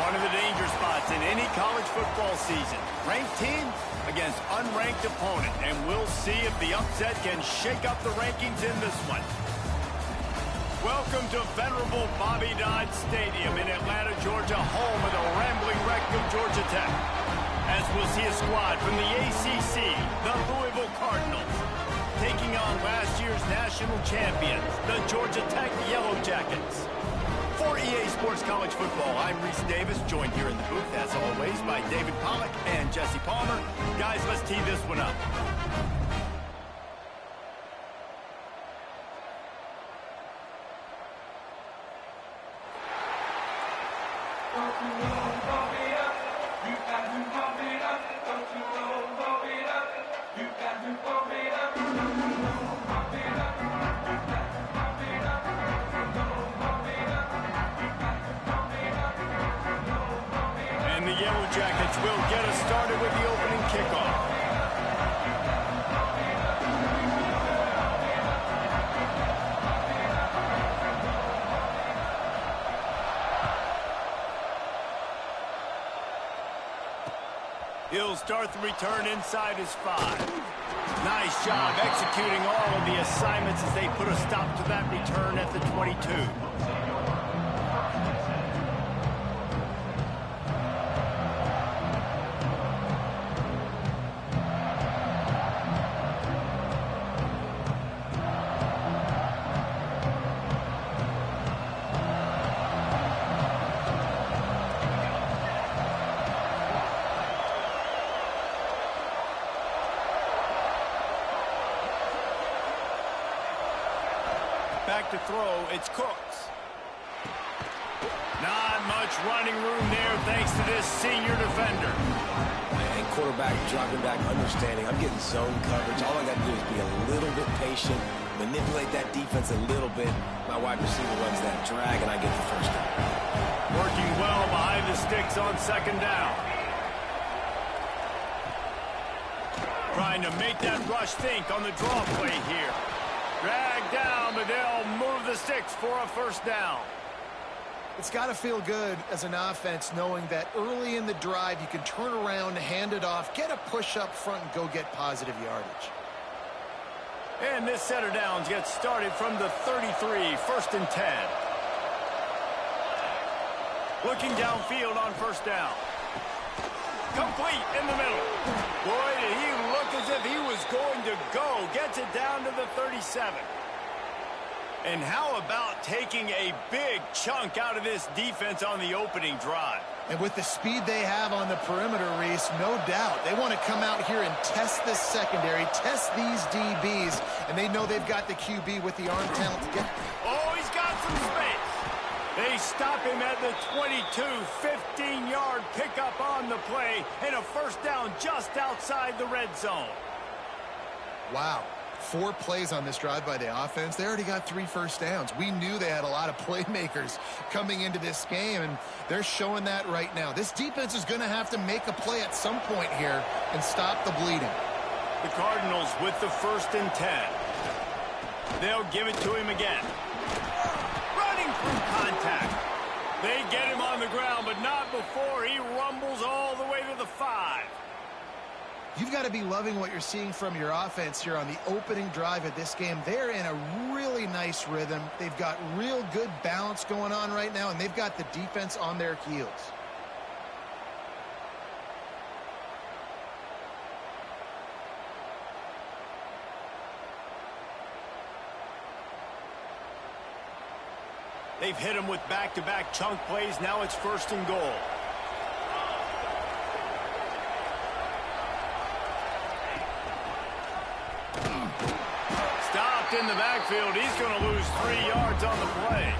One of the danger spots in any college football season. Ranked team against unranked opponent. And we'll see if the upset can shake up the rankings in this one. Welcome to venerable Bobby Dodd Stadium in Atlanta, Georgia, home of the rambling wreck of Georgia Tech. As we'll see a squad from the ACC, the Louisville Cardinals, taking on last year's national champions, the Georgia Tech Yellow Jackets. For EA Sports College Football, I'm Reese Davis, joined here in the booth, as always, by David Pollack and Jesse Palmer. Guys, let's tee this one up. And the Yellow Jackets will get us started with the opening kickoff. He'll start the return inside his 5. Nice job executing all of the assignments as they put a stop to that return at the 22. Back to throw, it's Cooks. Not much running room there thanks to this senior defender. And quarterback dropping back, understanding. I'm getting zone coverage. All I got to do is be a little bit patient, manipulate that defense a little bit. My wide receiver runs that drag, and I get the first down. Working well behind the sticks on second down. Trying to make that rush think on the draw play here. Drag down, but they'll move the sticks for a first down. It's got to feel good as an offense knowing that early in the drive you can turn around, hand it off, get a push up front, and go get positive yardage. And this set of downs gets started from the 33, 1st and 10. Looking downfield on first down. Complete in the middle. Boy, did he look as if he was going to go. Gets it down to the 37. And how about taking a big chunk out of this defense on the opening drive? And with the speed they have on the perimeter, Reese, no doubt. They want to come out here and test this secondary, test these DBs, and they know they've got the QB with the arm talent to get. Oh, he's got some space. They stop him at the 22, 15-yard pickup on the play, and a first down just outside the red zone. Wow. 4 plays on this drive by the offense. They already got 3 first downs. We knew they had a lot of playmakers coming into this game, and they're showing that right now. This defense is going to have to make a play at some point here and stop the bleeding. The Cardinals with the 1st and 10. They'll give it to him again. Running through contact. They get him on the ground, but not before he rumbles all the way to the 5. You've got to be loving what you're seeing from your offense here on the opening drive of this game. They're in a really nice rhythm. They've got real good balance going on right now, and they've got the defense on their heels. They've hit him with back-to-back chunk plays. Now it's 1st and goal. Stopped in the backfield. He's going to lose 3 yards on the play.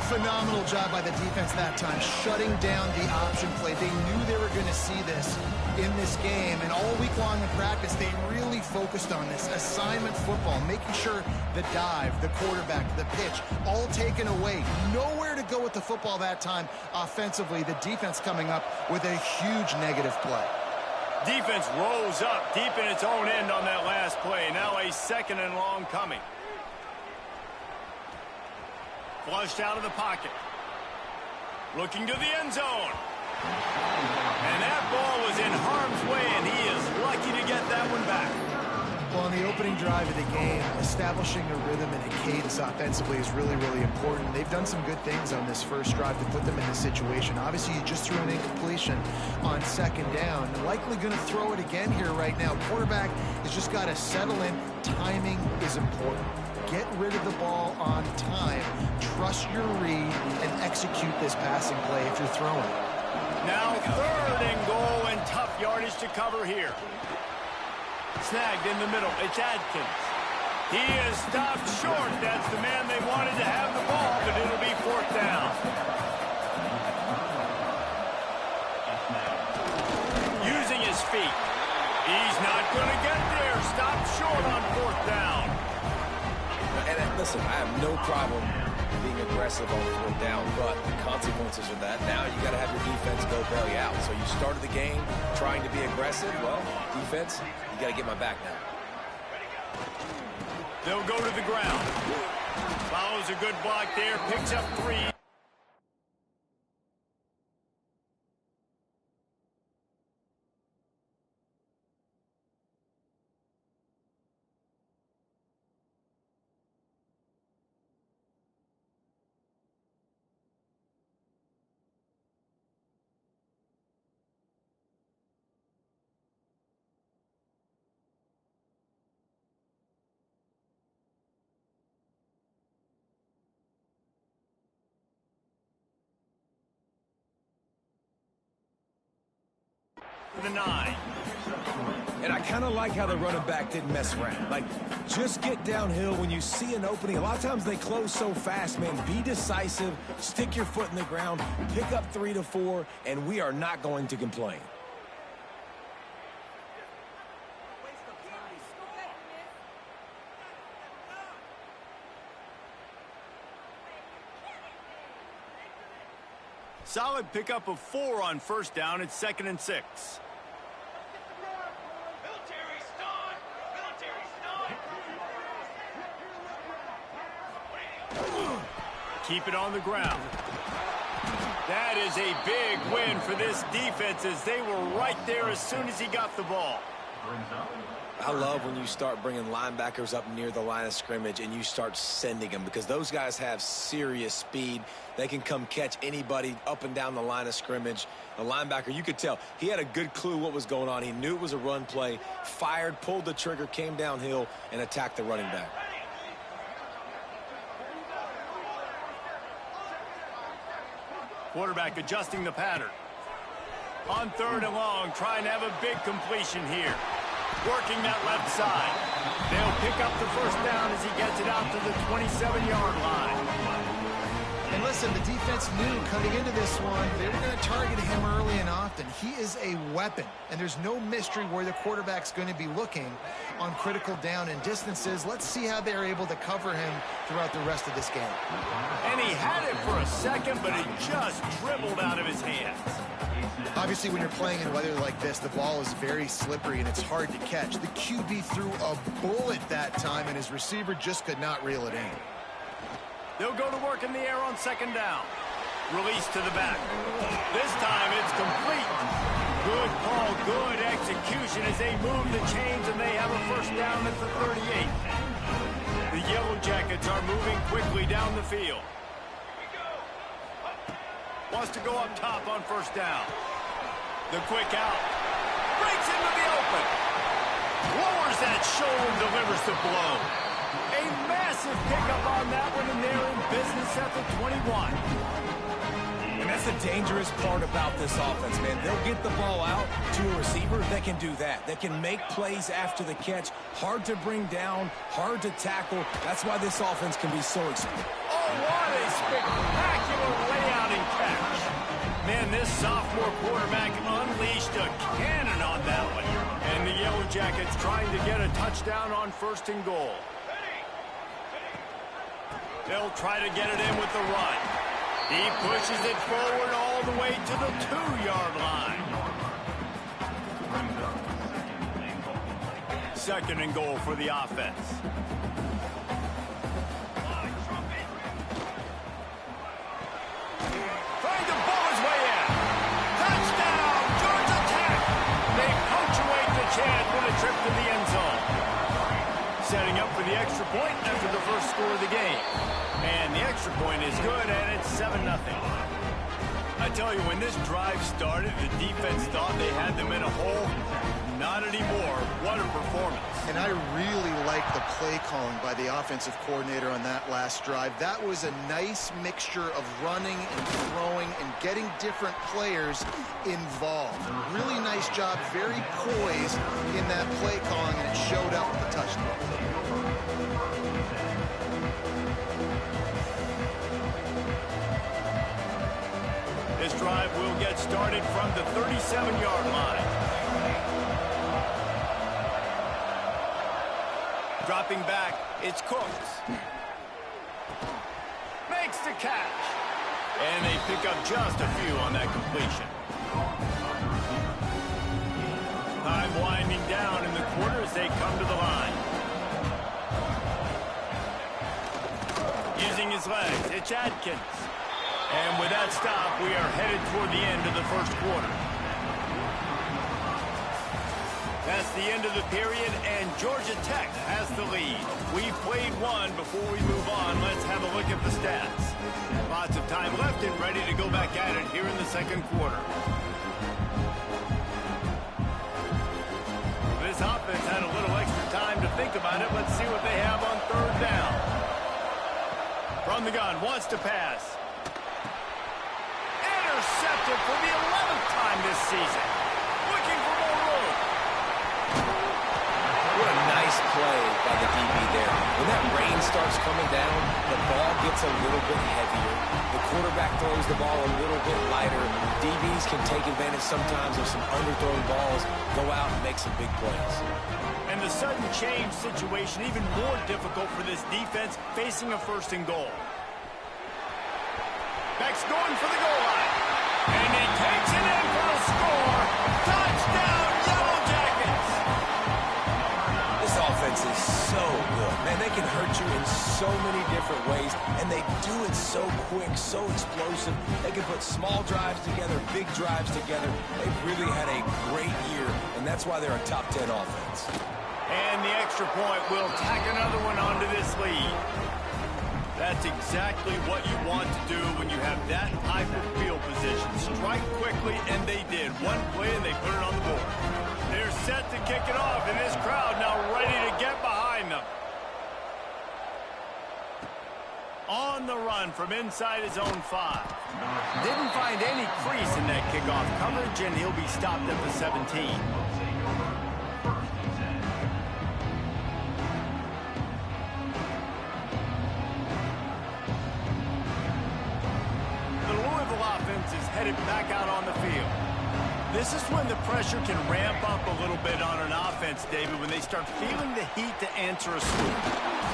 Phenomenal job by the defense that time, shutting down the option play. They knew they were going to see this in this game, and all week long in practice, they really focused on this assignment football, making sure the dive, the quarterback, the pitch, all taken away. Nowhere to go with the football that time offensively. The defense coming up with a huge negative play. Defense rose up deep in its own end on that last play. Now a 2nd and long coming. Flushed out of the pocket. Looking to the end zone. And that ball was in harm's way, and he is lucky to get that one back. Well, on the opening drive of the game, establishing a rhythm and a cadence offensively is really, really important. They've done some good things on this first drive to put them in this situation. Obviously, you just threw an incompletion on second down. Likely going to throw it again here right now. Quarterback has just got to settle in. Timing is important. Get rid of the ball on time. Trust your read and execute this passing play if you're throwing it. Now 3rd and goal and tough yardage to cover here. Snagged in the middle. It's Adkins. He is stopped short. That's the man they wanted to have the ball, but it'll be 4th down. Using his feet. He's not going to get there. Stopped short on 4th down. And listen, I have no problem being aggressive on 4th down, but the consequences of that, now you got to have your defense go bail you out. So you started the game trying to be aggressive. Well, defense, you got to get my back now. They'll go to the ground. Follows a good block there, picks up 3. The 9. And I kind of like how the running back didn't mess around. Like, just get downhill when you see an opening. A lot of times they close so fast, man. Be decisive, stick your foot in the ground, pick up 3 to 4, and we are not going to complain. Solid pickup of 4 on 1st down. It's 2nd and 6. Keep it on the ground. That is a big win for this defense as they were right there as soon as he got the ball. I love when you start bringing linebackers up near the line of scrimmage and you start sending them, because those guys have serious speed. They can come catch anybody up and down the line of scrimmage. The linebacker, you could tell, he had a good clue what was going on. He knew it was a run play, fired, pulled the trigger, came downhill, and attacked the running back. Quarterback adjusting the pattern. On 3rd and long, trying to have a big completion here. Working that left side. They'll pick up the 1st down as he gets it out to the 27-yard line. And listen, the defense knew coming into this one, they were going to target him early and often. He is a weapon, and there's no mystery where the quarterback's going to be looking on critical down and distances. Let's see how they're able to cover him throughout the rest of this game. And he had it for a second, but it just dribbled out of his hands. Obviously, when you're playing in weather like this, the ball is very slippery and it's hard to catch. The QB threw a bullet that time, and his receiver just could not reel it in. They'll go to work in the air on 2nd down. Release to the back. This time it's complete. Good call, good execution as they move the chains, and they have a 1st down at the 38. The Yellow Jackets are moving quickly down the field. Wants to go up top on 1st down. The quick out. Breaks into the open. Lowers that shoulder, delivers the blow. A massive pickup on that one, and they're in business at the 21. And that's the dangerous part about this offense, man. They'll get the ball out to a receiver. They can do that. They can make plays after the catch. Hard to bring down, hard to tackle. That's why this offense can be so explosive. Oh, what a spectacular layout and catch. Man, this sophomore quarterback unleashed a cannon on that one. And the Yellow Jackets trying to get a touchdown on 1st and goal. They'll try to get it in with the run. He pushes it forward all the way to the 2-yard line. 2nd and goal for the offense. Trying to trip to the end zone. Setting up for the extra point after the first score of the game. And the extra point is good, and it's 7-0. I tell you, when this drive started, the defense thought they had them in a hole. Not anymore. What a performance. And I really like the play calling by the offensive coordinator on that last drive. That was a nice mixture of running and throwing and getting different players involved. Really nice job, very poised in that play calling, and it showed up with the touchdown. This drive will get started from the 37-yard line. Dropping back, it's Cooks. Makes the catch. And they pick up just a few on that completion. Time winding down in the quarter as they come to the line. Using his legs, it's Adkins. And with that stop, we are headed toward the end of the first quarter. That's the end of the period, and Georgia Tech has the lead. We've played one. Before we move on, let's have a look at the stats. Lots of time left and ready to go back at it here in the second quarter. This offense had a little extra time to think about it. Let's see what they have on third down. From the gun, wants to pass. Intercepted for the 11th time this season. Looking for more room. What a nice play by the DB there. When that rain starts coming down, the ball gets a little bit heavier. The quarterback throws the ball a little bit lighter. DBs can take advantage sometimes of some underthrown balls, go out and make some big plays. And the sudden change situation even more difficult for this defense facing a first and goal. Beck's going for the goal line. And he takes it in for a score. Touchdown, Yellow Jackets! This offense is so good. Man, they can hurt you in so many different ways, and they do it so quick, so explosive. They can put small drives together, big drives together. They've really had a great year, and that's why they're a top 10 offense. And the extra point will tack another one onto this lead. That's exactly what you want to do when you have that type of field position. Strike quickly, and they did. One play, and they put it on the board. They're set to kick it off, and this crowd now ready to get behind them. On the run from inside his own 5. Didn't find any crease in that kickoff coverage, and he'll be stopped at the 17. Is headed back out on the field. This is when the pressure can ramp up a little bit on an offense, David, when they start feeling the heat to answer a sweep.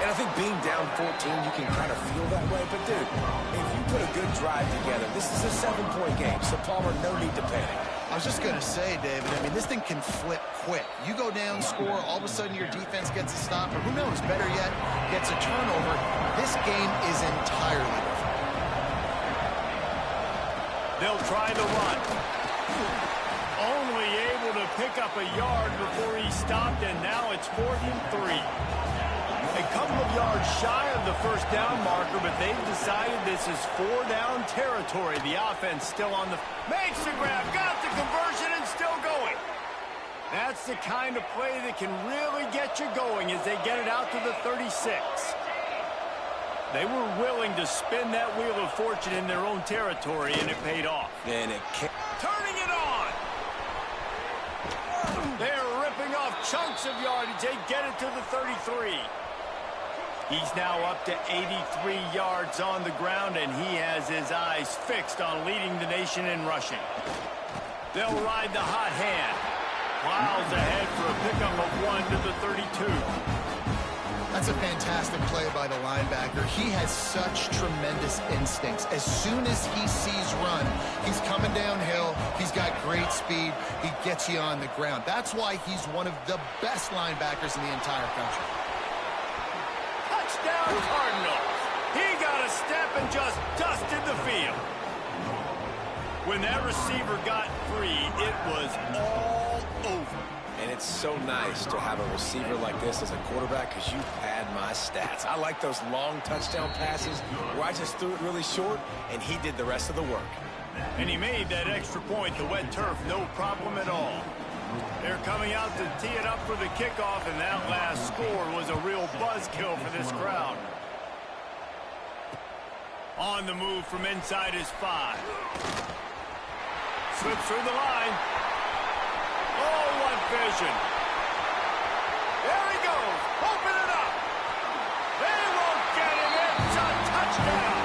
And I think being down 14, you can kind of feel that way. But, dude, if you put a good drive together, this is a 7-point game, so Palmer, no need to panic. I was just going to say, David, I mean, this thing can flip quick. You go down, score, all of a sudden your defense gets a stop, or who knows, better yet, gets a turnover. This game is entirely different. They'll try the run. Only able to pick up a yard before he stopped, and now it's 4th and 3. A couple of yards shy of the first down marker, but they've decided this is 4-down territory. The offense still on the... Makes the grab, got the conversion, and still going. That's the kind of play that can really get you going as they get it out to the 36. They were willing to spin that wheel of fortune in their own territory, and it paid off. And it can't... Turning it on! They're ripping off chunks of yardage. They get it to the 33. He's now up to 83 yards on the ground, and he has his eyes fixed on leading the nation in rushing. They'll ride the hot hand. Plows ahead for a pickup of 1 to the 32. That's a fantastic play by the linebacker. He has such tremendous instincts. As soon as he sees run, he's coming downhill. He's got great speed. He gets you on the ground. That's why he's one of the best linebackers in the entire country. Touchdown, Cardinals. He got a step and just dusted the field. When that receiver got free, it was all over. And And it's so nice to have a receiver like this as a quarterback because you pad my stats. I like those long touchdown passes where I just threw it really short and he did the rest of the work. And he made that extra point, the wet turf, no problem at all. They're coming out to tee it up for the kickoff, and that last score was a real buzzkill for this crowd. On the move from inside his 5. Slips through the line. Oh, what vision. There he goes. Open it up. They won't get him. It's a touchdown.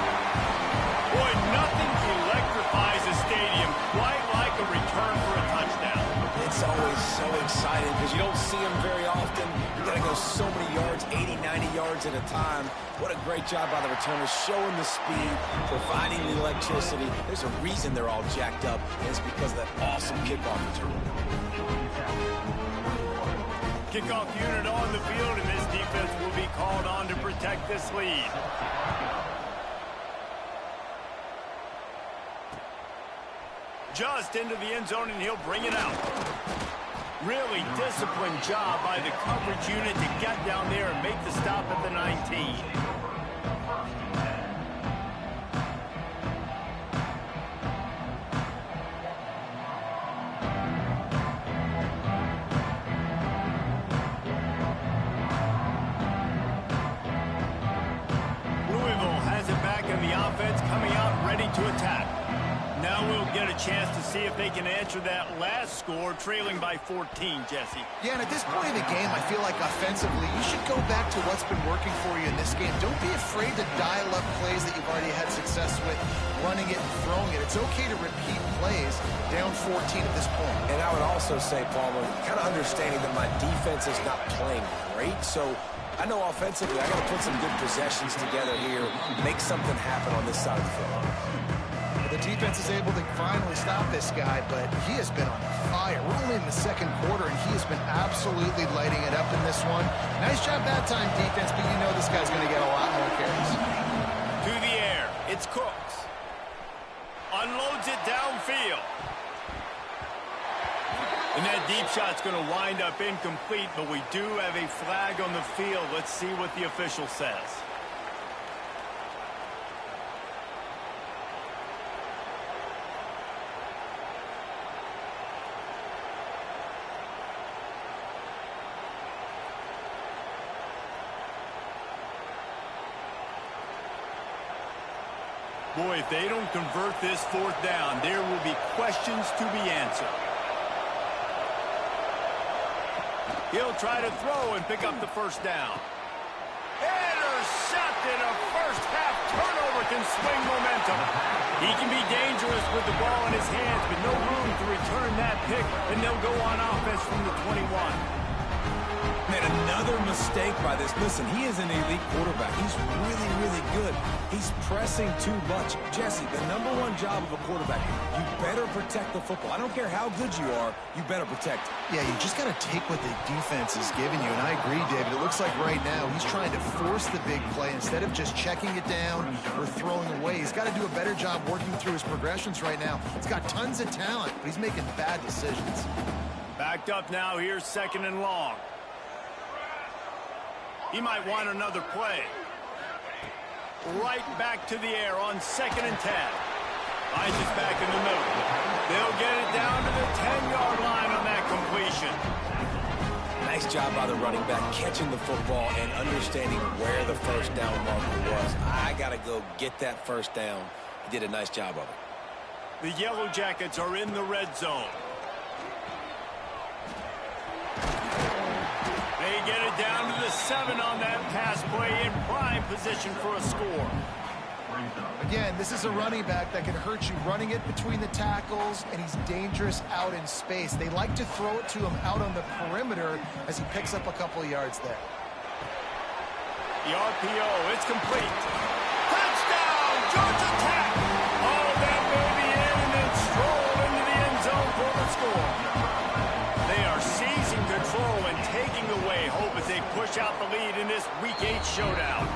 Boy, nothing electrifies a stadium quite like a return for a touchdown. It's always so exciting because you don't see them very often. You got to go so many yards, 80, 90 yards at a time. What a great job by the returners, showing the speed, providing the electricity. There's a reason they're all jacked up, and it's because of that awesome kickoff return. Kickoff unit on the field, and this defense will be called on to protect this lead. Just into the end zone, and he'll bring it out. Really disciplined job by the coverage unit to get down there and make the stop at the 19. Louisville has it back in the offense, coming out ready to attack. Now we'll get a chance to see if they can answer that last score, trailing by 14, Jesse. Yeah, and at this point in the game, I feel like offensively, you should go back to what's been working for you in this game. Don't be afraid to dial up plays that you've already had success with, running it and throwing it. It's okay to repeat plays down 14 at this point. And I would also say, Palmer, kind of understanding that my defense is not playing great, so I know offensively I got to put some good possessions together here, make something happen on this side of the field. The defense is able to finally stop this guy, but he has been on fire. We're only in the second quarter, and he has been absolutely lighting it up in this one. Nice job that time, defense, but you know this guy's going to get a lot more carries. To the air, it's Cooks. Unloads it downfield. And that deep shot's going to wind up incomplete, but we do have a flag on the field. Let's see what the official says. Boy, if they don't convert this 4th down, there will be questions to be answered. He'll try to throw and pick up the first down. Intercepted. A first-half turnover can swing momentum. He can be dangerous with the ball in his hands, but no room to return that pick, and they'll go on offense from the 21. Made another mistake by this. Listen, he is an elite quarterback. He's really, really good. He's pressing too much. Jesse, the #1 job of a quarterback, you better protect the football. I don't care how good you are, you better protect it. Yeah, you just got to take what the defense is giving you, and I agree, David. It looks like right now he's trying to force the big play instead of just checking it down or throwing away. He's got to do a better job working through his progressions right now. He's got tons of talent, but he's making bad decisions. Backed up now. Here's 2nd and long. He might want another play. Right back to the air on 2nd and 10. Finds it back in the middle. They'll get it down to the 10-yard line on that completion. Nice job by the running back, catching the football and understanding where the first down marker was. I got to go get that first down. He did a nice job of it. The Yellow Jackets are in the red zone. They get it down to the 7 on that pass play, in prime position for a score. Again, this is a running back that can hurt you running it between the tackles, and he's dangerous out in space. They like to throw it to him out on the perimeter as he picks up a couple of yards there. The RPO, it's complete. Touchdown, Georgia Tech! Oh, that may be in, and then stroll into the end zone for the score. They are seizing control and taking away hope as they push out the lead in this Week 8 showdown.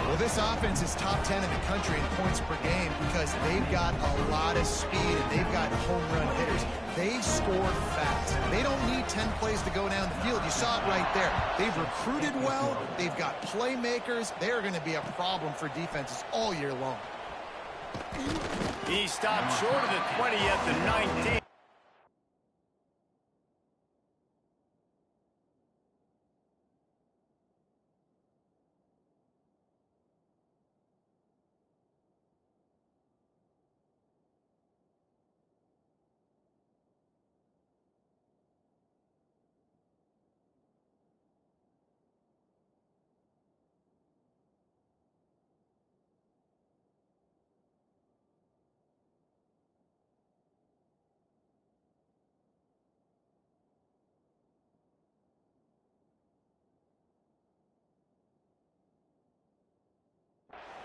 Well, this offense is top 10 in the country in points per game because they've got a lot of speed and they've got home run hitters. They score fast. They don't need 10 plays to go down the field. You saw it right there. They've recruited well. They've got playmakers. They're going to be a problem for defenses all year long. He stopped short of the 20 at the 19.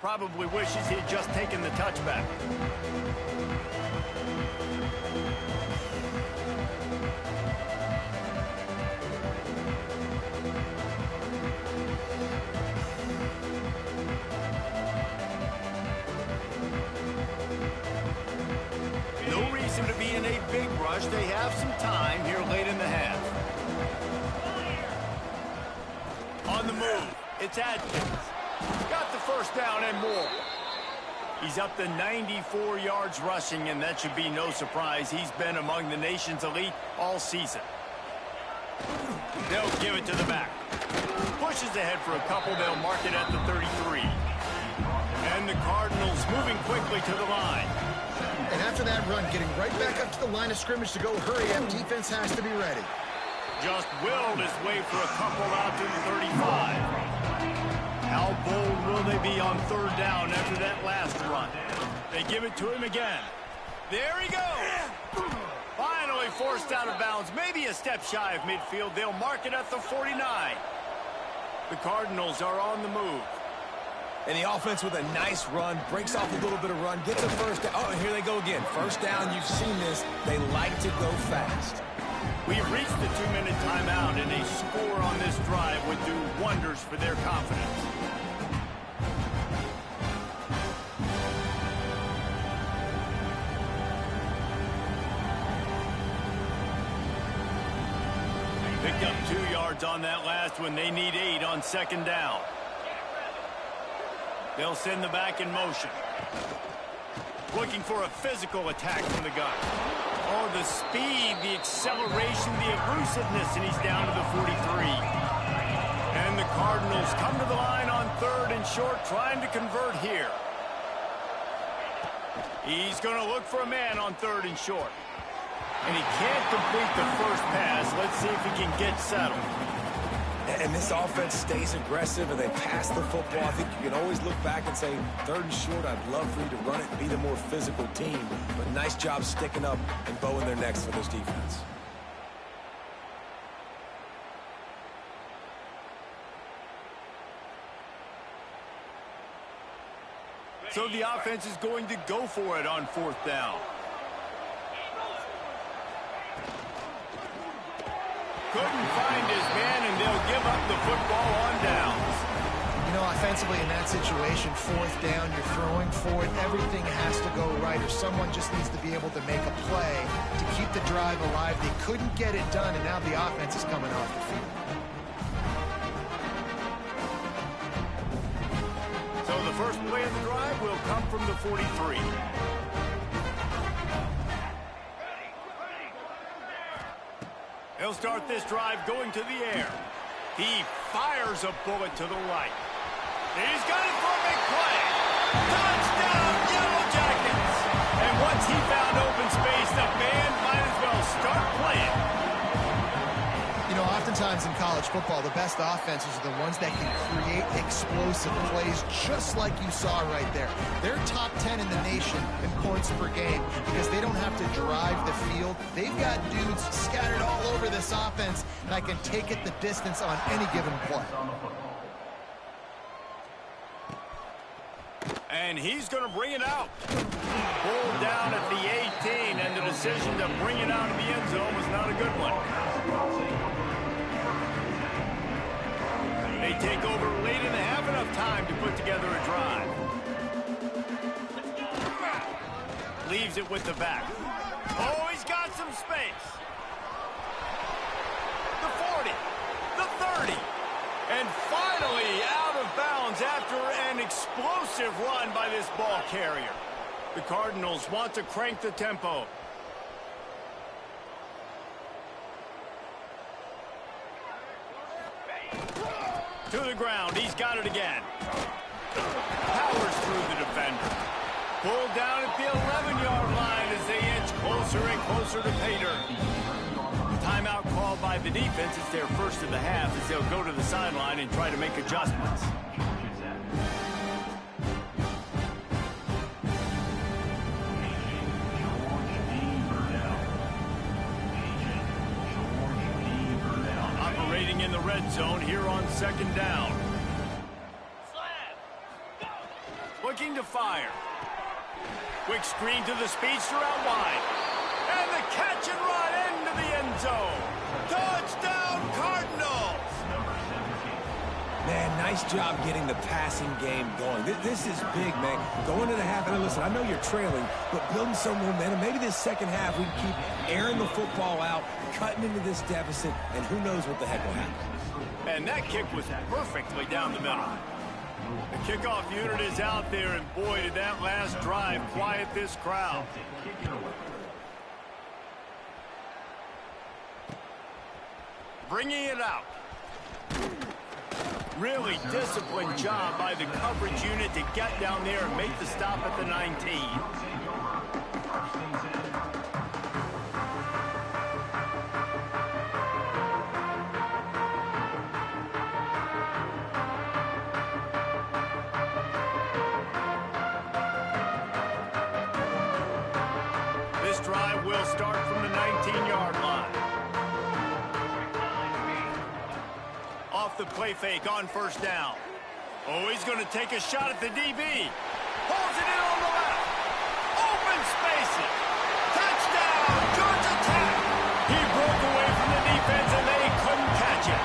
Probably wishes he had just taken the touchback. No reason to be in a big rush. They have some time here late in the half. On the move, it's Adkins. Got the first down and more. He's up to 94 yards rushing, and that should be no surprise. He's been among the nation's elite all season. They'll give it to the back. Pushes ahead for a couple. They'll mark it at the 33. And the Cardinals moving quickly to the line. And after that run, getting right back up to the line of scrimmage to go hurry up, defense has to be ready. Just willed his way for a couple out to the 35. How bold will they be on third down after that last run? They give it to him again. There he goes. Finally forced out of bounds, maybe a step shy of midfield. They'll mark it at the 49. The Cardinals are on the move. And the offense with a nice run, breaks off a little bit of run, gets a first down. Oh, here they go again. First down, you've seen this. They like to go fast. We've reached the 2-minute timeout, and a score on this drive would do wonders for their confidence. Picked up 2 yards on that last one. They need 8 on second down. They'll send the back in motion. Looking for a physical attack from the gun. Oh, the speed, the acceleration, the elusiveness, and he's down to the 43. And the Cardinals come to the line on third and short, trying to convert here. He's going to look for a man on third and short. And he can't complete the first pass. Let's see if he can get settled. And this offense stays aggressive and they pass the football. I think you can always look back and say, third and short, I'd love for you to run it and be the more physical team. But nice job sticking up and bowing their necks for this defense. So the offense is going to go for it on fourth down. Couldn't find his man, and they'll give up the football on downs. You know, offensively in that situation, fourth down, you're throwing for it. Everything has to go right, or someone just needs to be able to make a play to keep the drive alive. They couldn't get it done, and now the offense is coming off the field. So the first play of the drive will come from the 43. He'll start this drive going to the air. He fires a bullet to the right. He's got it for a big play. Touchdown, Yellow Jackets! And once he found open space, the band might as well start playing. You know, oftentimes in college football, the best offenses are the ones that can create explosive plays just like you saw right there. They're top 10 in the nation in points per game because they don't have to drive the field. They've got dudes scattered all over this offense that can take it the distance on any given play. And he's going to bring it out. Pulled down at the 18, and the decision to bring it out of the end zone was not a good one. They take over late in the half, enough time to put together a drive. Leaves it with the back. Oh, he's got some space. The 40, the 30, and finally out of bounds after an explosive run by this ball carrier. The Cardinals want to crank the tempo. To the ground, he's got it again. Powers through the defender. Pulled down at the 11-yard line as they inch closer and closer to pay dirt. Timeout called by the defense. It's their first of the half as they'll go to the sideline and try to make adjustments. Operating in the red zone here on second down. Looking to fire. Quick screen to the speedster out wide. And the catch and run into the end zone. Touchdown, Cardinals! Man, nice job getting the passing game going. This is big, man. Going to the half, and listen, I know you're trailing, but building some momentum. Maybe this second half we can keep airing the football out, cutting into this deficit, and who knows what the heck will happen. And that kick was perfectly down the middle. The kickoff unit is out there, and boy, did that last drive quiet this crowd. Bringing it out. Really disciplined job by the coverage unit to get down there and make the stop at the 19. This drive will start from the 19-yard line. Off the play fake on first down. Oh, he's going to take a shot at the DB. Pulls it in on the left. Open spaces. Touchdown, Georgia Tech. He broke away from the defense and they couldn't catch him.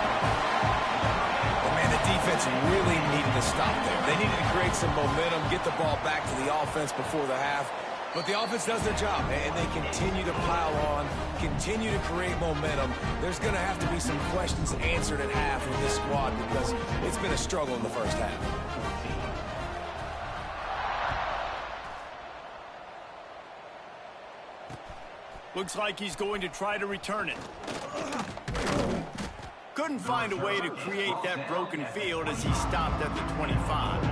Oh, man, the defense really needed to stop there. They needed to create some momentum, get the ball back to the offense before the half. But the offense does their job, and they continue to pile on, continue to create momentum. There's going to have to be some questions answered at half with this squad because it's been a struggle in the first half. Looks like he's going to try to return it. Couldn't find a way to create that broken field as he stopped at the 25.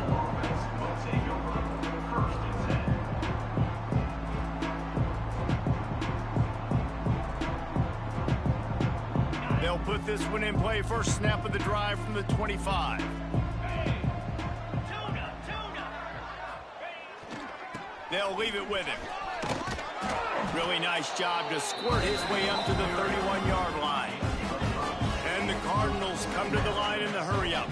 They'll put this one in play. First snap of the drive from the 25. They'll leave it with him. Really nice job to squirt his way up to the 31-yard line. And the Cardinals come to the line in the hurry-up.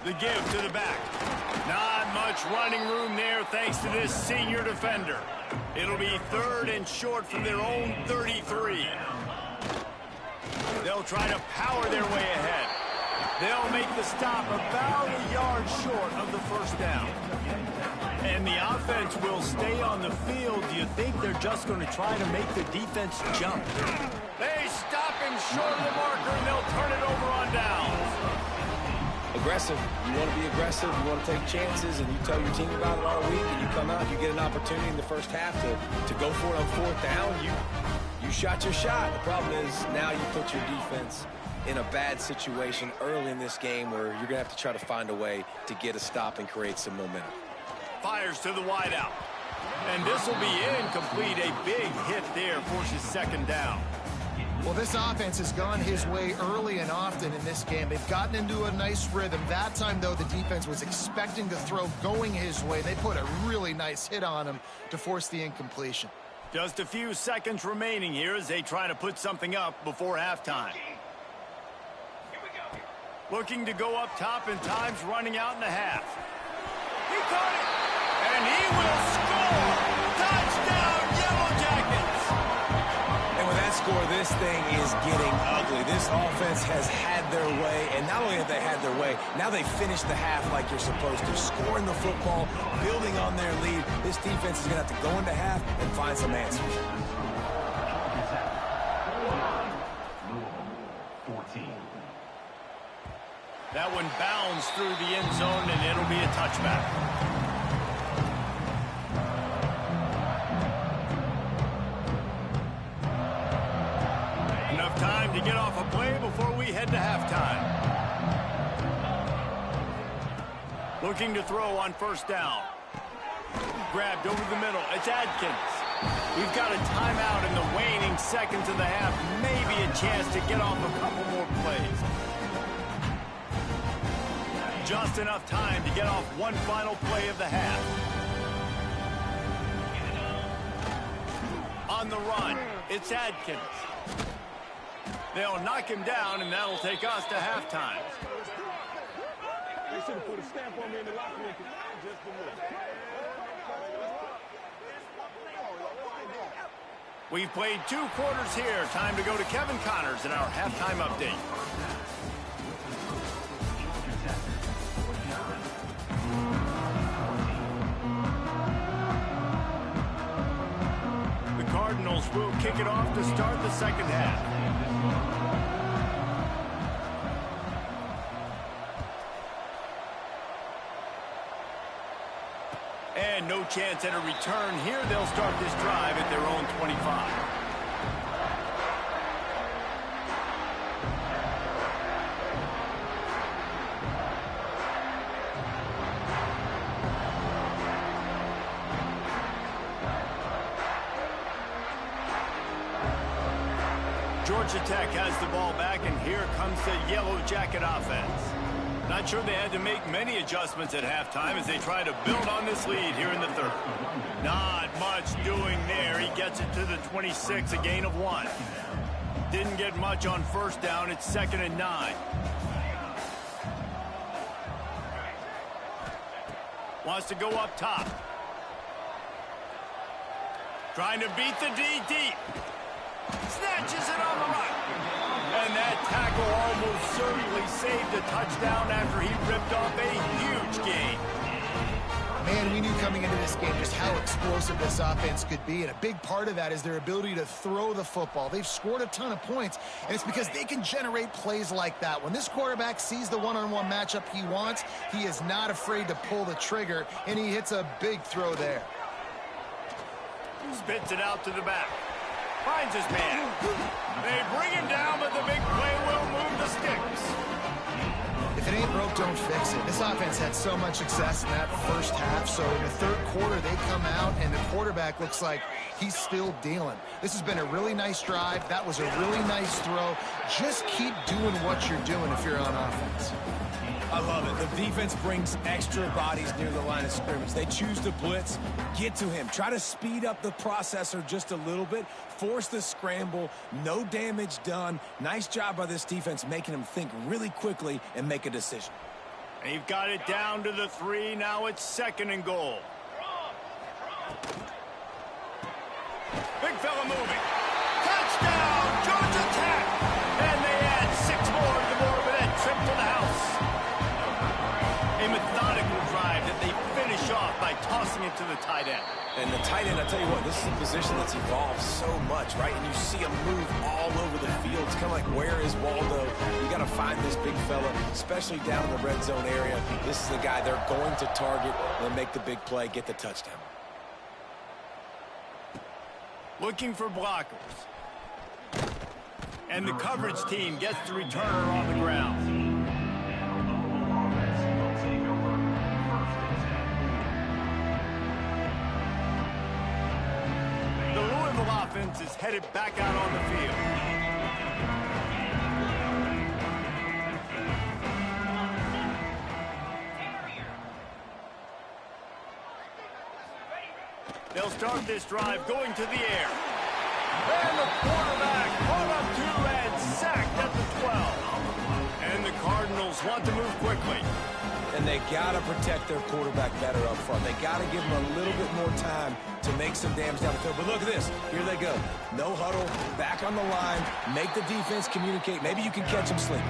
The give to the back. Not much running room there thanks to this senior defender. It'll be third and short from their own 33. They'll try to power their way ahead. They'll make the stop about a yard short of the first down. And the offense will stay on the field. Do you think they're just going to try to make the defense jump? They stop him short of the marker, and they'll turn it over on downs. Aggressive. You want to be aggressive. You want to take chances, and you tell your team about it all week, and you come out, you get an opportunity in the first half to go for it on fourth down. You shot your shot. The problem is now you put your defense in a bad situation early in this game where you're going to have to try to find a way to get a stop and create some momentum. Fires to the wideout. And this will be incomplete. A big hit there forces second down. Well, this offense has gone his way early and often in this game. They've gotten into a nice rhythm. That time, though, the defense was expecting to throw going his way. They put a really nice hit on him to force the incompletion. Just a few seconds remaining here as they try to put something up before halftime. Looking to go up top, and time's running out in the half. He caught it, and he will score! Touchdown, Yellow Jackets! And with that score, this thing is getting ugly. This offense has had their way, and not only have they had their way, now they finish the half like you're supposed to, scoring the football, building on their lead. This defense is going to have to go into half and find some answers. That one bounds through the end zone, and it'll be a touchback. Enough time to get off a play before we head to halftime. Looking to throw on first down. Grabbed over the middle. It's Adkins. We've got a timeout in the waning seconds of the half. Maybe a chance to get off a couple more plays. Just enough time to get off one final play of the half. On the run, it's Adkins. They'll knock him down, and that'll take us to halftime. They should have put a stamp on me in the locker room just a minute. We've played 2 quarters here. Time to go to Kevin Connors in our halftime update. The Cardinals will kick it off to start the second half. And no chance at a return here. They'll start this drive at their own 25. Georgia Tech has the ball back, and here comes the Yellow Jacket offense. Not sure they had to make many adjustments at halftime as they try to build on this lead here in the third. Not much doing there. He gets it to the 26, a gain of 1. Didn't get much on first down. It's 2nd and 9. Wants to go up top. Trying to beat the D deep. Snatches it on the run. And that tackle almost certainly saved a touchdown after he ripped off a huge gain. Man, we knew coming into this game just how explosive this offense could be, and a big part of that is their ability to throw the football. They've scored a ton of points, and it's because they can generate plays like that. When this quarterback sees the one-on-one matchup he wants, he is not afraid to pull the trigger, and he hits a big throw there. Spits it out to the back. Finds his man. They bring him down, but the big play will move the sticks. If it ain't broke, don't fix it. This offense had so much success in that first half, so in the third quarter, they come out, and the quarterback looks like he's still dealing. This has been a really nice drive. That was a really nice throw. Just keep doing what you're doing if you're on offense. I love it. The defense brings extra bodies near the line of scrimmage. They choose to blitz, get to him, try to speed up the processor just a little bit, force the scramble, no damage done. Nice job by this defense making him think really quickly and make a decision. They've got it down to the 3. Now it's 2nd and goal. Big fella moving. Touchdown, Georgia Tech! And they add 6 more to the board with that trip to the house. A methodical drive that they finish off by tossing it to the tight end. And the tight end, I tell you what, this is a position that's evolved so much, right? And you see him move all over the field. It's kind of like, where is Waldo? You got to find this big fella, especially down in the red zone area. This is the guy they're going to target and make the big play, get the touchdown. Looking for blockers. And the coverage team gets the returner on the ground. The Louisville offense is headed back out on the field. They'll start this drive going to the air. And the quarterback brought up 2 and sacked at the 12. And the Cardinals want to move quickly. And they got to protect their quarterback better up front. They got to give him a little bit more time to to make some damage down the field. But look at this. Here they go. No huddle, back on the line, make the defense communicate. Maybe you can catch them sleeping.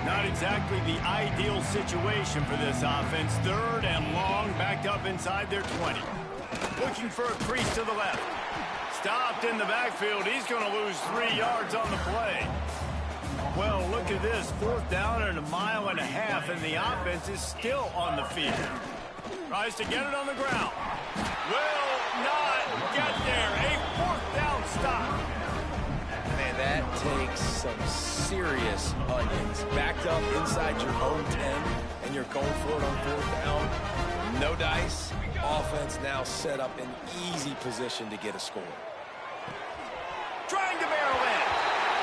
Not exactly the ideal situation for this offense. 3rd and long, backed up inside their 20. Looking for a crease to the left. Stopped in the backfield. He's going to lose 3 yards on the play. Well, look at this. 4th down and 1.5 miles, and the offense is still on the field. Tries to get it on the ground. Will not get there. A 4th down stop. Man, that takes some serious onions. Backed up inside your own 10, and you're going for it on 4th down. No dice. Offense now set up an easy position to get a score. Trying to barrel in.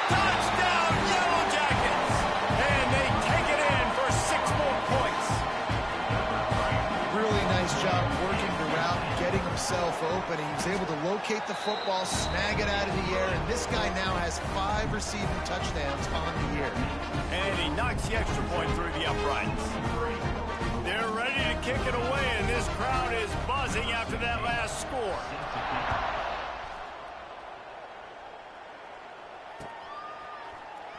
Touchdown, Yellow Jackets! And they take it in for 6 more points. Really nice job working the route and getting himself open. He was able to locate the football, snag it out of the air, and this guy now has 5 receiving touchdowns on the year. And he knocks the extra point through the uprights. They're ready to kick it away, and this crowd is buzzing after that last score.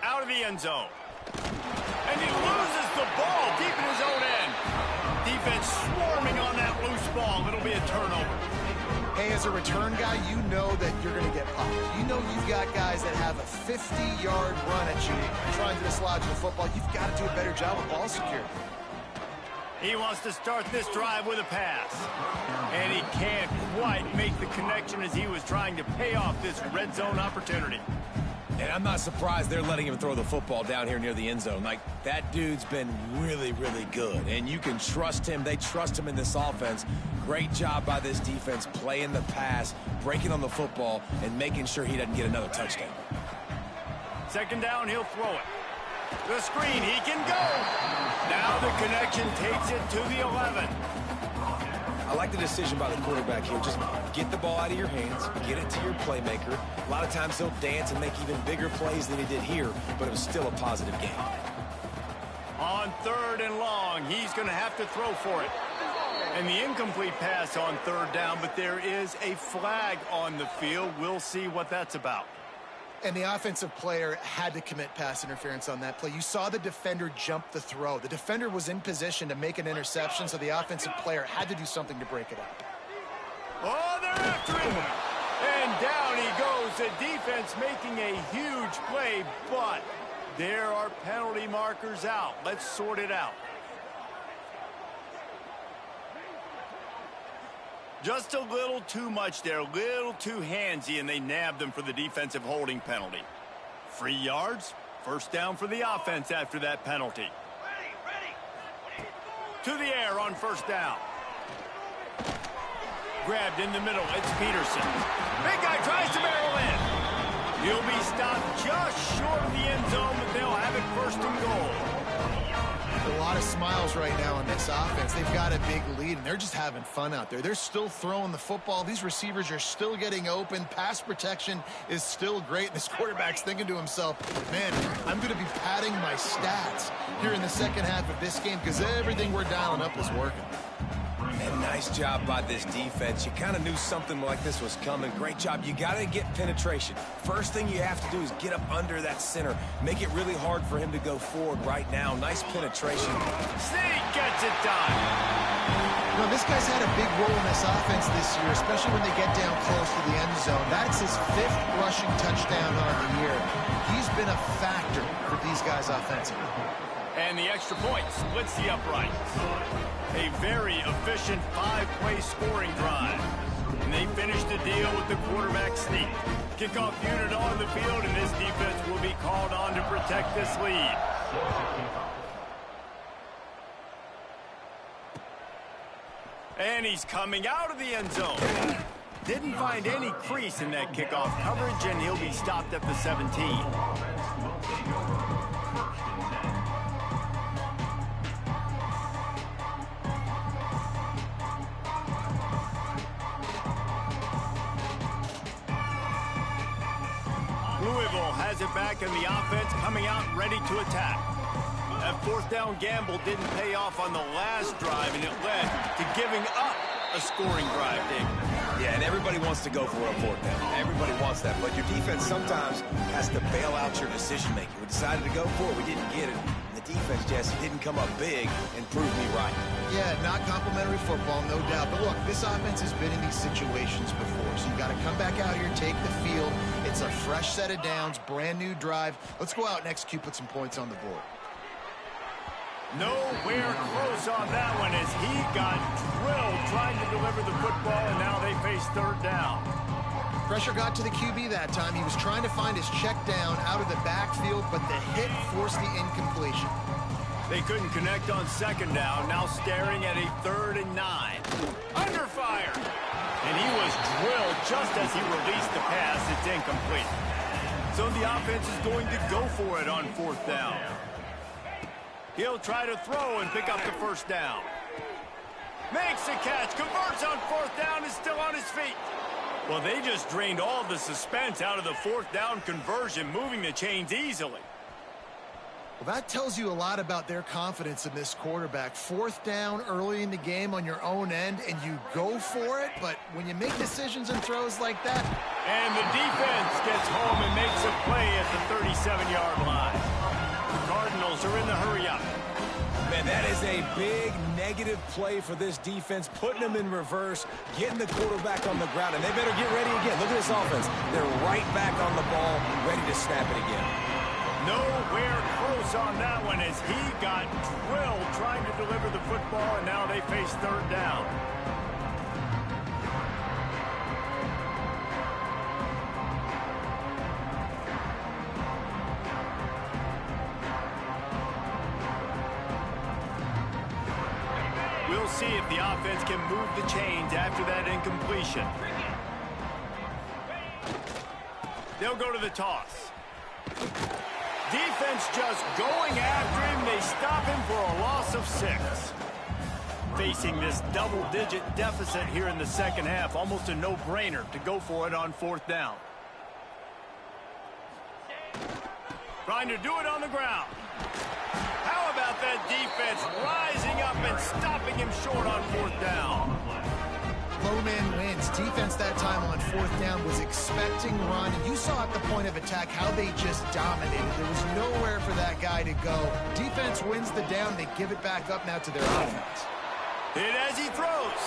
Out of the end zone. And he loses the ball deep in his own end. Defense swarming on that loose ball. It'll be a turnover. Hey, as a return guy, you know that you're going to get popped. You know you've got guys that have a 50-yard run at you trying to dislodge the football. You've got to do a better job of ball security. He wants to start this drive with a pass. And he can't quite make the connection as he was trying to pay off this red zone opportunity. And I'm not surprised they're letting him throw the football down here near the end zone. Like, that dude's been really, really good. And you can trust him. They trust him in this offense. Great job by this defense playing the pass, breaking on the football, and making sure he doesn't get another touchdown. 2nd down, he'll throw it. The screen, he can go. Now the connection takes it to the 11. I like the decision by the quarterback here. Just get the ball out of your hands, get it to your playmaker. A lot of times he'll dance and make even bigger plays than he did here, but it was still a positive game. On 3rd and long, he's going to have to throw for it. And the incomplete pass on 3rd down, but there is a flag on the field. We'll see what that's about. And the offensive player had to commit pass interference on that play. You saw the defender jump the throw. The defender was in position to make an interception, so the offensive player had to do something to break it up. Oh, they're after him. And down he goes. The defense making a huge play, but there are penalty markers out. Let's sort it out. Just a little too much there, a little too handsy, and they nabbed them for the defensive holding penalty. 3 yards, 1st down for the offense after that penalty. To the air on 1st down. Grabbed in the middle, it's Peterson. Big guy tries to barrel in. He'll be stopped just short of the end zone, but they'll have it 1st and goal. A lot of smiles right now on this offense. They've got a big lead, and they're just having fun out there. They're still throwing the football. These receivers are still getting open. Pass protection is still great. And this quarterback's thinking to himself, man, I'm going to be padding my stats here in the 2nd half of this game because everything we're dialing up is working. And nice job by this defense. You kind of knew something like this was coming. Great job. You got to get penetration. First thing you have to do is get up under that center. Make it really hard for him to go forward right now. Nice penetration. Sneak gets it done. You know, this guy's had a big role in this offense this year, especially when they get down close to the end zone. That's his 5th rushing touchdown on the year. He's been a factor for these guys offensively. And the extra point splits the uprights. A very efficient 5-play scoring drive. And they finish the deal with the quarterback sneak. Kickoff unit on the field, and this defense will be called on to protect this lead. And he's coming out of the end zone. Didn't find any crease in that kickoff coverage, and he'll be stopped at the 17. Louisville has it back, and the offense coming out ready to attack. That fourth down gamble didn't pay off on the last drive, and it led to giving up a scoring drive, David. Yeah, and everybody wants to go for a fourth down. Everybody wants that, but your defense sometimes has to bail out your decision-making. We decided to go for it. We didn't get it. And the defense, Jesse, didn't come up big and prove me right. Yeah, not complimentary football, no doubt. But look, this offense has been in these situations before, so you got to come back out here, take the field. It's a fresh set of downs, brand new drive. Let's go out and execute, put some points on the board. Nowhere close on that one as he got drilled trying to deliver the football, and now they face third down. Pressure got to the QB that time. He was trying to find his check down out of the backfield, but the hit forced the incompletion. They couldn't connect on second down, now staring at a 3rd and 9. Under fire! And he was drilled just as he released the pass. It's incomplete. So the offense is going to go for it on 4th down. He'll try to throw and pick up the first down. Makes a catch, converts on 4th down, is still on his feet. Well, they just drained all the suspense out of the 4th down conversion, moving the chains easily. Well, that tells you a lot about their confidence in this quarterback. 4th down early in the game on your own end, and you go for it, but when you make decisions and throws like that... And the defense gets home and makes a play at the 37-yard line. Cardinals are in the hurry-up. Man, that is a big negative play for this defense, putting them in reverse, getting the quarterback on the ground, and they better get ready again. Look at this offense. They're right back on the ball, ready to snap it again. Nowhere close on that one as he got drilled trying to deliver the football, and now they face third down. We'll see if the offense can move the chains after that incompletion. They'll go to the toss. Defense just going after him. They stop him for a loss of 6. Facing this double-digit deficit here in the second half, almost a no-brainer to go for it on 4th down. Trying to do it on the ground. How about that defense rising up and stopping him short on 4th down? Low man wins. Defense that time on 4th down was expecting run, and you saw at the point of attack how they just dominated. There was nowhere for that guy to go. Defense wins the down. They give it back up now to their offense. Hit as he throws.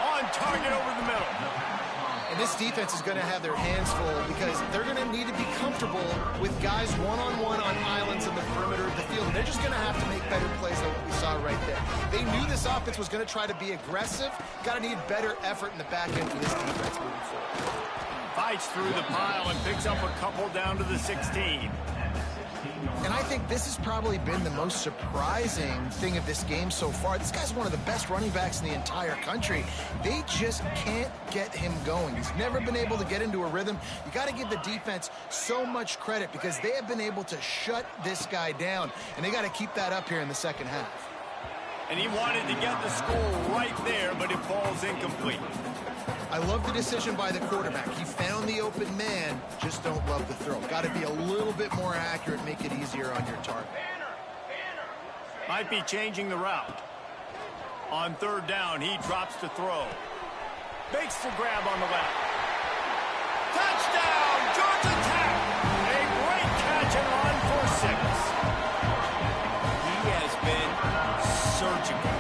On target over the middle. And this defense is going to have their hands full because they're going to need to be comfortable with guys one-on-one on islands in the perimeter of the field. And they're just going to have to make better plays than what we saw right there. They knew this offense was going to try to be aggressive. Got to need better effort in the back end for this defense moving forward. Fights through the pile and picks up a couple down to the 16. And I think this has probably been the most surprising thing of this game so far. This guy's one of the best running backs in the entire country. They just can't get him going. He's never been able to get into a rhythm. You got to give the defense so much credit because they have been able to shut this guy down, and they got to keep that up here in the second half. And he wanted to get the score right there, but it falls incomplete. I love the decision by the quarterback. He found the open man, just don't love the throw. Got to be a little bit more accurate, make it easier on your target. Might be changing the route. On 3rd down, he drops to throw. Makes the grab on the left. Touchdown, Georgia Tech! A great catch and run for 6. He has been surgical.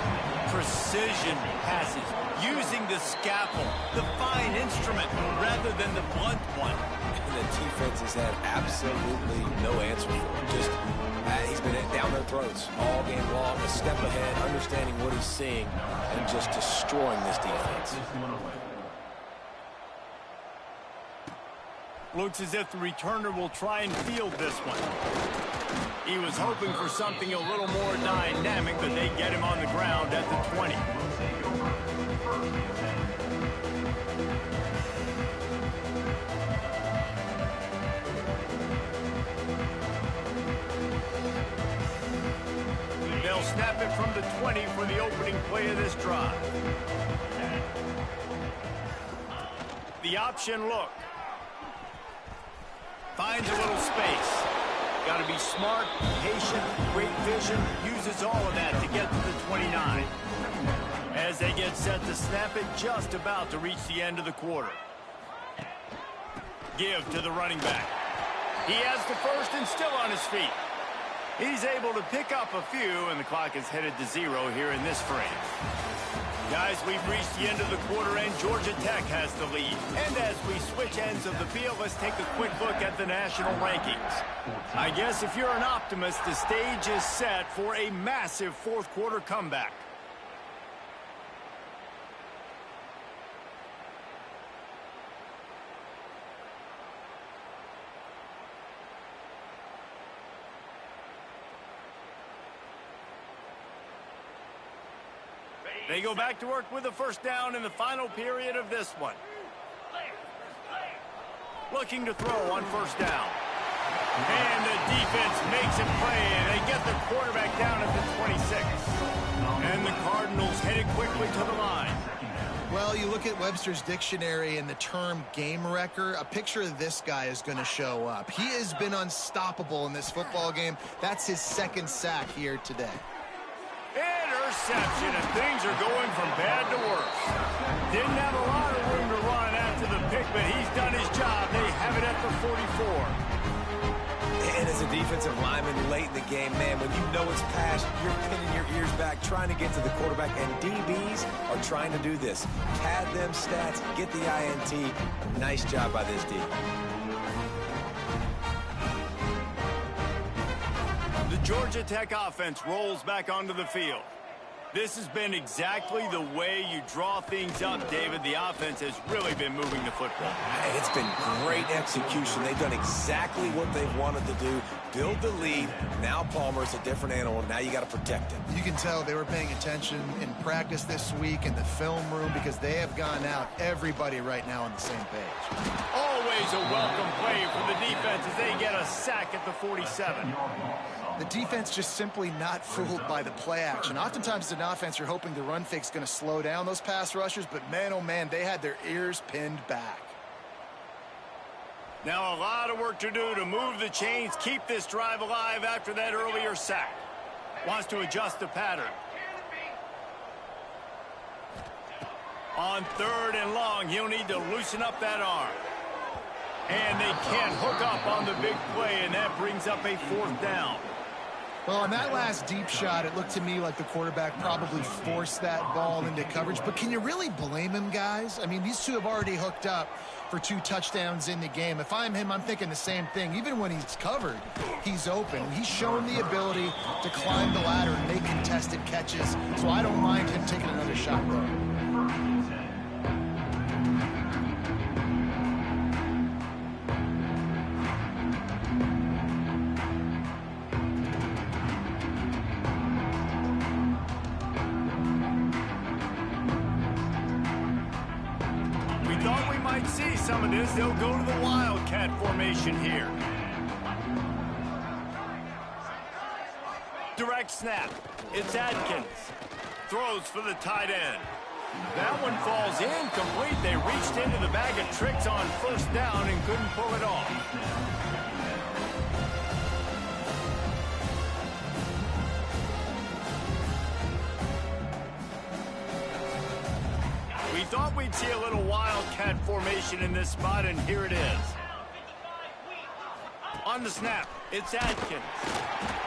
Precision passes. Using the scalpel, the fine instrument, rather than the blunt one. And the defense has had absolutely no answer for him. Just, he's been down their throats all game long, a step ahead, understanding what he's seeing, and just destroying this defense. Looks as if the returner will try and field this one. He was hoping for something a little more dynamic, but they get him on the ground at the 20. They'll snap it from the 20 for the opening play of this drive. The option look. finds a little space. Got to be smart, patient, great vision, uses all of that to get to the 29. As they get set to snap it, just about to reach the end of the quarter. Give to the running back. He has the first and still on his feet. He's able to pick up a few, and the clock is headed to 0 here in this frame. Guys, we've reached the end of the quarter, and Georgia Tech has the lead. And as we switch ends of the field, let's take a quick look at the national rankings. I guess if you're an optimist, the stage is set for a massive fourth quarter comeback. They go back to work with a first down in the final period of this one. Looking to throw on first down. And the defense makes a play, and they get the quarterback down at the 26. And the Cardinals headed quickly to the line. Well, you look at Webster's dictionary and the term game wrecker, a picture of this guy is going to show up. He has been unstoppable in this football game. That's his second sack here today. Interception, and things are going from bad to worse. Didn't have a lot of room to run after the pick, but he's done his job. They have it at the 44. And as a defensive lineman late in the game, man, when you know it's past, you're pinning your ears back, trying to get to the quarterback, and DBs are trying to do this. Pad them stats, get the INT. Nice job by this D. The Georgia Tech offense rolls back onto the field. This has been exactly the way you draw things up, David. The offense has really been moving the football. It's been great execution. They've done exactly what they've wanted to do. Build the lead. Now Palmer's a different animal. Now you got to protect him. You can tell they were paying attention in practice this week in the film room because they have gone out, everybody right now on the same page. Always a welcome play for the defense as they get a sack at the 47. The defense just simply not fooled by the play action. Oftentimes as an offense, you're hoping the run fake's going to slow down those pass rushers, but man, oh man, they had their ears pinned back. Now a lot of work to do to move the chains, keep this drive alive after that earlier sack. Wants to adjust the pattern. On third and long, he'll need to loosen up that arm. And they can't hook up on the big play, and that brings up a fourth down. Well, on that last deep shot, it looked to me like the quarterback probably forced that ball into coverage. But can you really blame him, guys? I mean, these two have already hooked up for 2 touchdowns in the game. If I'm him, I'm thinking the same thing. Even when he's covered, he's open. He's shown the ability to climb the ladder and make contested catches. So I don't mind him taking another shot there. See some of this, they'll go to the Wildcat formation here. Direct snap. It's Adkins. Throws for the tight end. That one falls incomplete. They reached into the bag of tricks on first down and couldn't pull it off. We thought we'd see a little Wildcat formation in this spot, and here it is. On the snap, it's Adkins.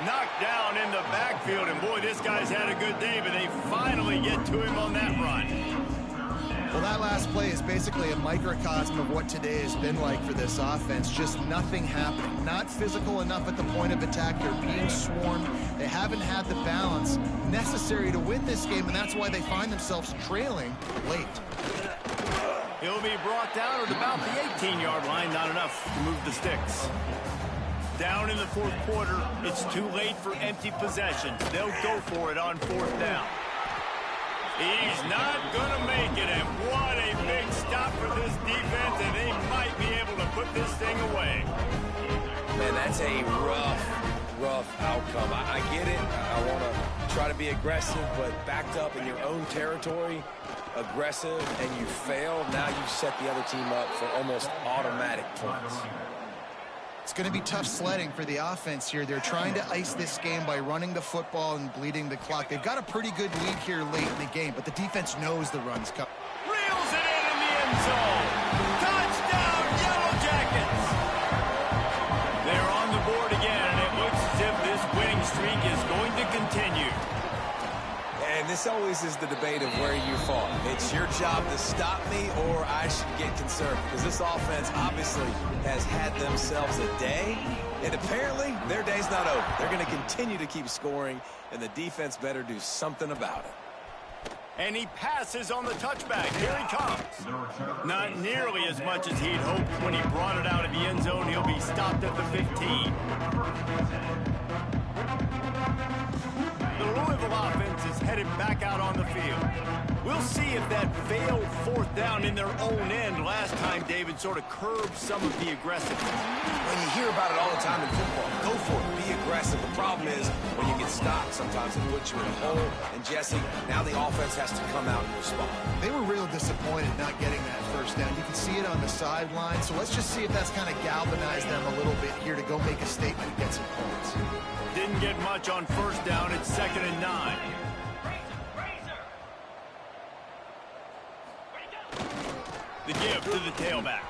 Knocked down in the backfield, and boy, this guy's had a good day, but they finally get to him on that run. Well, that last play is basically a microcosm of what today has been like for this offense. Just nothing happening. Not physical enough at the point of attack. They're being swarmed. They haven't had the balance necessary to win this game, and that's why they find themselves trailing late. He'll be brought down at about the 18-yard line. Not enough to move the sticks. Down in the fourth quarter, it's too late for empty possessions. They'll go for it on fourth down. He's not going to make it, and what a big stop for this defense, and they might be able to put this thing away. Man, that's a rough outcome. I get it. I want to try to be aggressive, but backed up in your own territory, aggressive, and you fail, now you've set the other team up for almost automatic points. It's going to be tough sledding for the offense here. They're trying to ice this game by running the football and bleeding the clock. They've got a pretty good lead here late in the game, but the defense knows the run's coming. Reels it in the end zone. Touchdown, Yellow Jackets. They're on the board again, and it looks as if this winning streak is going to continue. And this always is the debate of where you fall. It's your job to stop me, or I should get concerned, because this offense obviously has had themselves a day, and apparently their day's not over. They're going to continue to keep scoring, and the defense better do something about it. And he passes on the touchback. Here he comes. Not nearly as much as he'd hoped when he brought it out of the end zone. He'll be stopped at the 15. The Louisville offense is headed back out on the field. We'll see if that failed fourth down in their own end last time, David, sort of curbed some of the aggressiveness. When you hear about it all the time in football, go for it, be aggressive. The problem is when you get stopped, sometimes it puts you in a hole. And Jesse, now the offense has to come out and respond. They were real disappointed not getting that first down. You can see it on the sideline. So let's just see if that's kind of galvanized them a little bit here to go make a statement and get some points. Didn't get much on first down. It's 2nd and 9. The give to the tailback.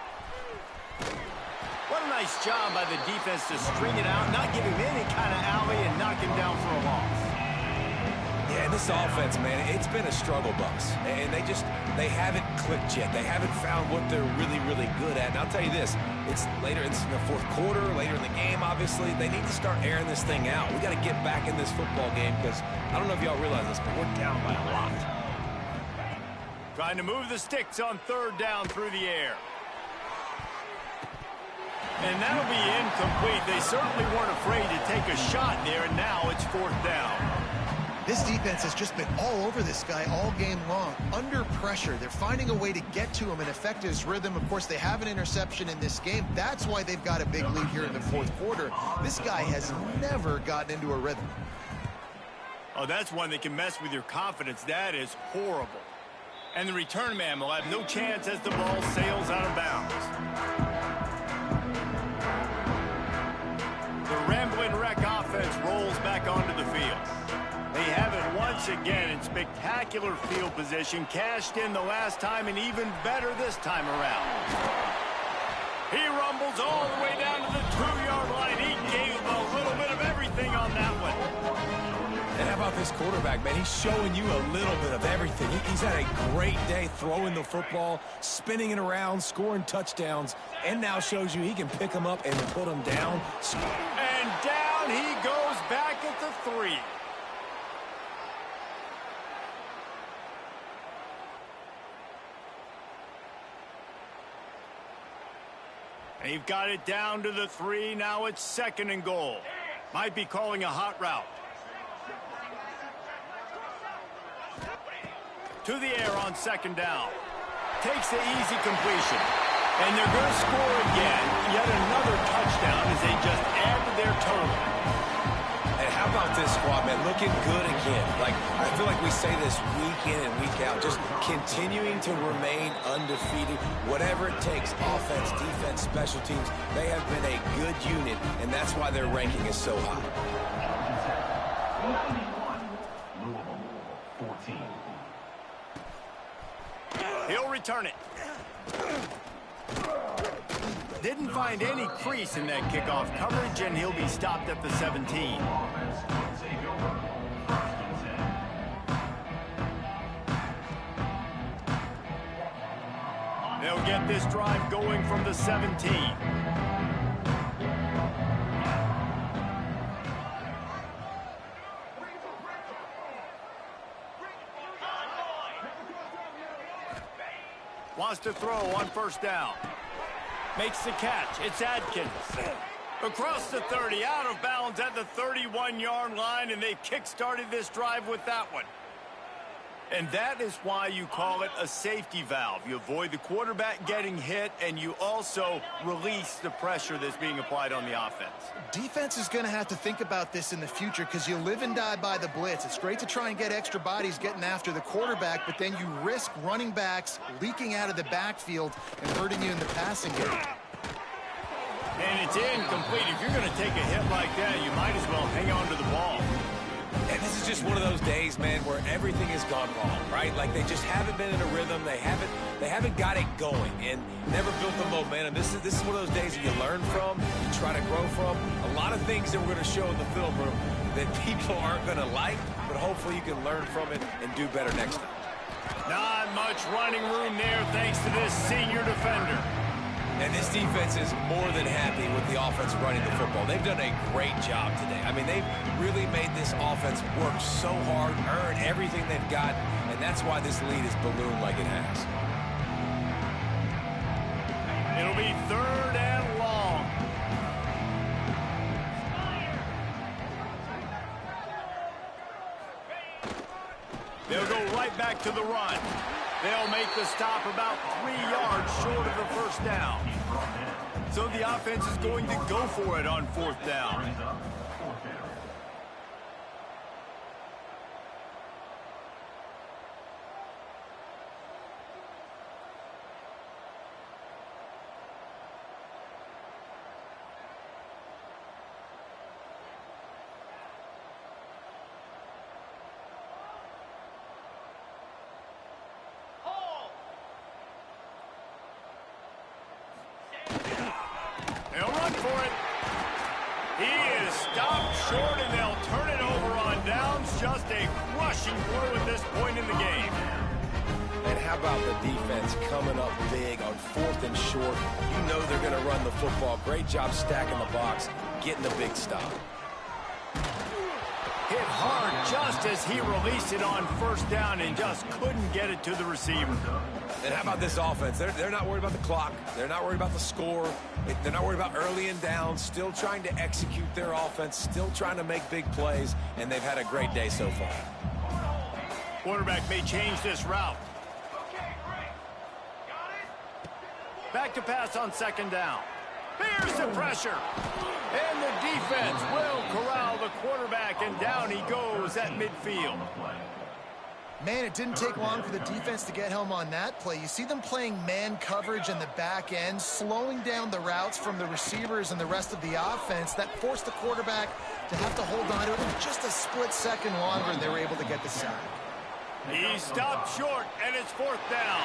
What a nice job by the defense to string it out, not give him any kind of alley, and knock him down for a loss. Yeah, and this offense, man, it's been a struggle bus. And they haven't clicked yet. They haven't found what they're really, really good at. And I'll tell you this, it's later in the fourth quarter, later in the game, obviously. They need to start airing this thing out. We got to get back in this football game because I don't know if y'all realize this, but we're down by a lot. Trying to move the sticks on 3rd down through the air. And that'll be incomplete. They certainly weren't afraid to take a shot there, and now it's 4th down. This defense has just been all over this guy all game long. Under pressure, they're finding a way to get to him and affect his rhythm. Of course, they have an interception in this game. That's why they've got a big lead here in the fourth quarter. This guy has never gotten into a rhythm. Oh, that's one that can mess with your confidence. That is horrible. And the return man will have no chance as the ball sails out of bounds. The Ramblin' Wreck offense rolls back onto the field. They have it once again in spectacular field position, cashed in the last time, and even better this time around. He rumbles all the way down to the 2-yard line. He gave a little bit of everything on that one. And how about this quarterback, man? He's showing you a little bit of everything. He's had a great day throwing the football, spinning it around, scoring touchdowns, and now shows you he can pick them up and put them down. And down he goes back at the 3. They've got it down to the 3. Now it's 2nd and goal. Might be calling a hot route. To the air on 2nd down. Takes the easy completion. And they're going to score again. Yet another touchdown as they just add to their total. And how about this squad, man? Looking good again. Like, I feel like we say this week in and week out. Just continuing to remain undefeated. Whatever it takes, offense, defense, special teams. They have been a good unit, and that's why their ranking is so high. Louisville, 14. He'll return it. Didn't find any crease in that kickoff coverage, and he'll be stopped at the 17. They'll get this drive going from the 17. Wants to throw on 1st down. Makes the catch. It's Adkins. Across the 30, out of bounds at the 31-yard line, and they've kick-started this drive with that one. And that is why you call it a safety valve. You avoid the quarterback getting hit, and you also release the pressure that's being applied on the offense. Defense is going to have to think about this in the future because you live and die by the blitz. It's great to try and get extra bodies getting after the quarterback, but then you risk running backs leaking out of the backfield and hurting you in the passing game. And it's incomplete. If you're going to take a hit like that, you might as well hang on to the ball. And this is just one of those days, man, where everything has gone wrong, right? Like they just haven't been in a rhythm. They haven't got it going and never built the momentum. This is one of those days that you learn from, you try to grow from. A lot of things that we're going to show in the film room that people aren't going to like, but hopefully you can learn from it and do better next time. Not much running room there thanks to this senior defender. And this defense is more than happy with the offense running the football. They've done a great job today. I mean, they've really made this offense work so hard, earn everything they've got, and that's why this lead is ballooned like it has. It'll be 3rd and long. They'll go right back to the run. They'll make the stop about 3 yards short of the first down. So the offense is going to go for it on 4th down. They'll run for it. He is stopped short, and they'll turn it over on downs. Just a crushing blow at this point in the game. And how about the defense coming up big on 4th and short? You know they're going to run the football. Great job stacking the box, getting a big stop. Hit hard just as he released it on 1st down and just couldn't get it to the receiver. And how about this offense? They're not worried about the clock. They're not worried about the score. They're not worried about early and down. Still trying to execute their offense. Still trying to make big plays. And they've had a great day so far. Quarterback may change this route. Back to pass on 2nd down. Here's the pressure. And the defense will corral the quarterback, and down he goes at midfield. Man, it didn't take long for the defense to get home on that play. You see them playing man coverage in the back end, slowing down the routes from the receivers and the rest of the offense. That forced the quarterback to have to hold on to it just a split second longer, and they were able to get the sack. He stopped short, and it's 4th down.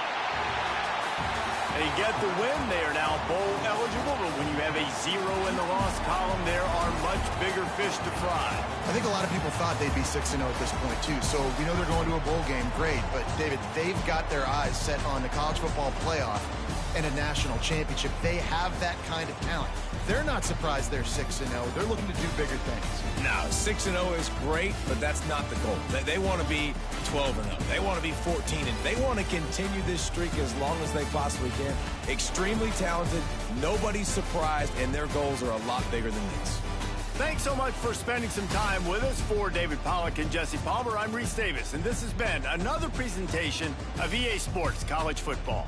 They get the win. They are now bowl eligible, but when you have a 0 in the loss column, there are much bigger fish to fry. I think a lot of people thought they'd be 6-0 at this point, too. So we know they're going to a bowl game. Great. But, David, they've got their eyes set on the college football playoff and a national championship. They have that kind of talent. They're not surprised they're 6-0. They're looking to do bigger things. Now, 6-0 is great, but that's not the goal. They want to be 12-0. They want to be 14-0. They want to continue this streak as long as they possibly can. Extremely talented. Nobody's surprised, and their goals are a lot bigger than this. Thanks so much for spending some time with us. For David Pollack and Jesse Palmer, I'm Reese Davis, and this has been another presentation of EA Sports College Football.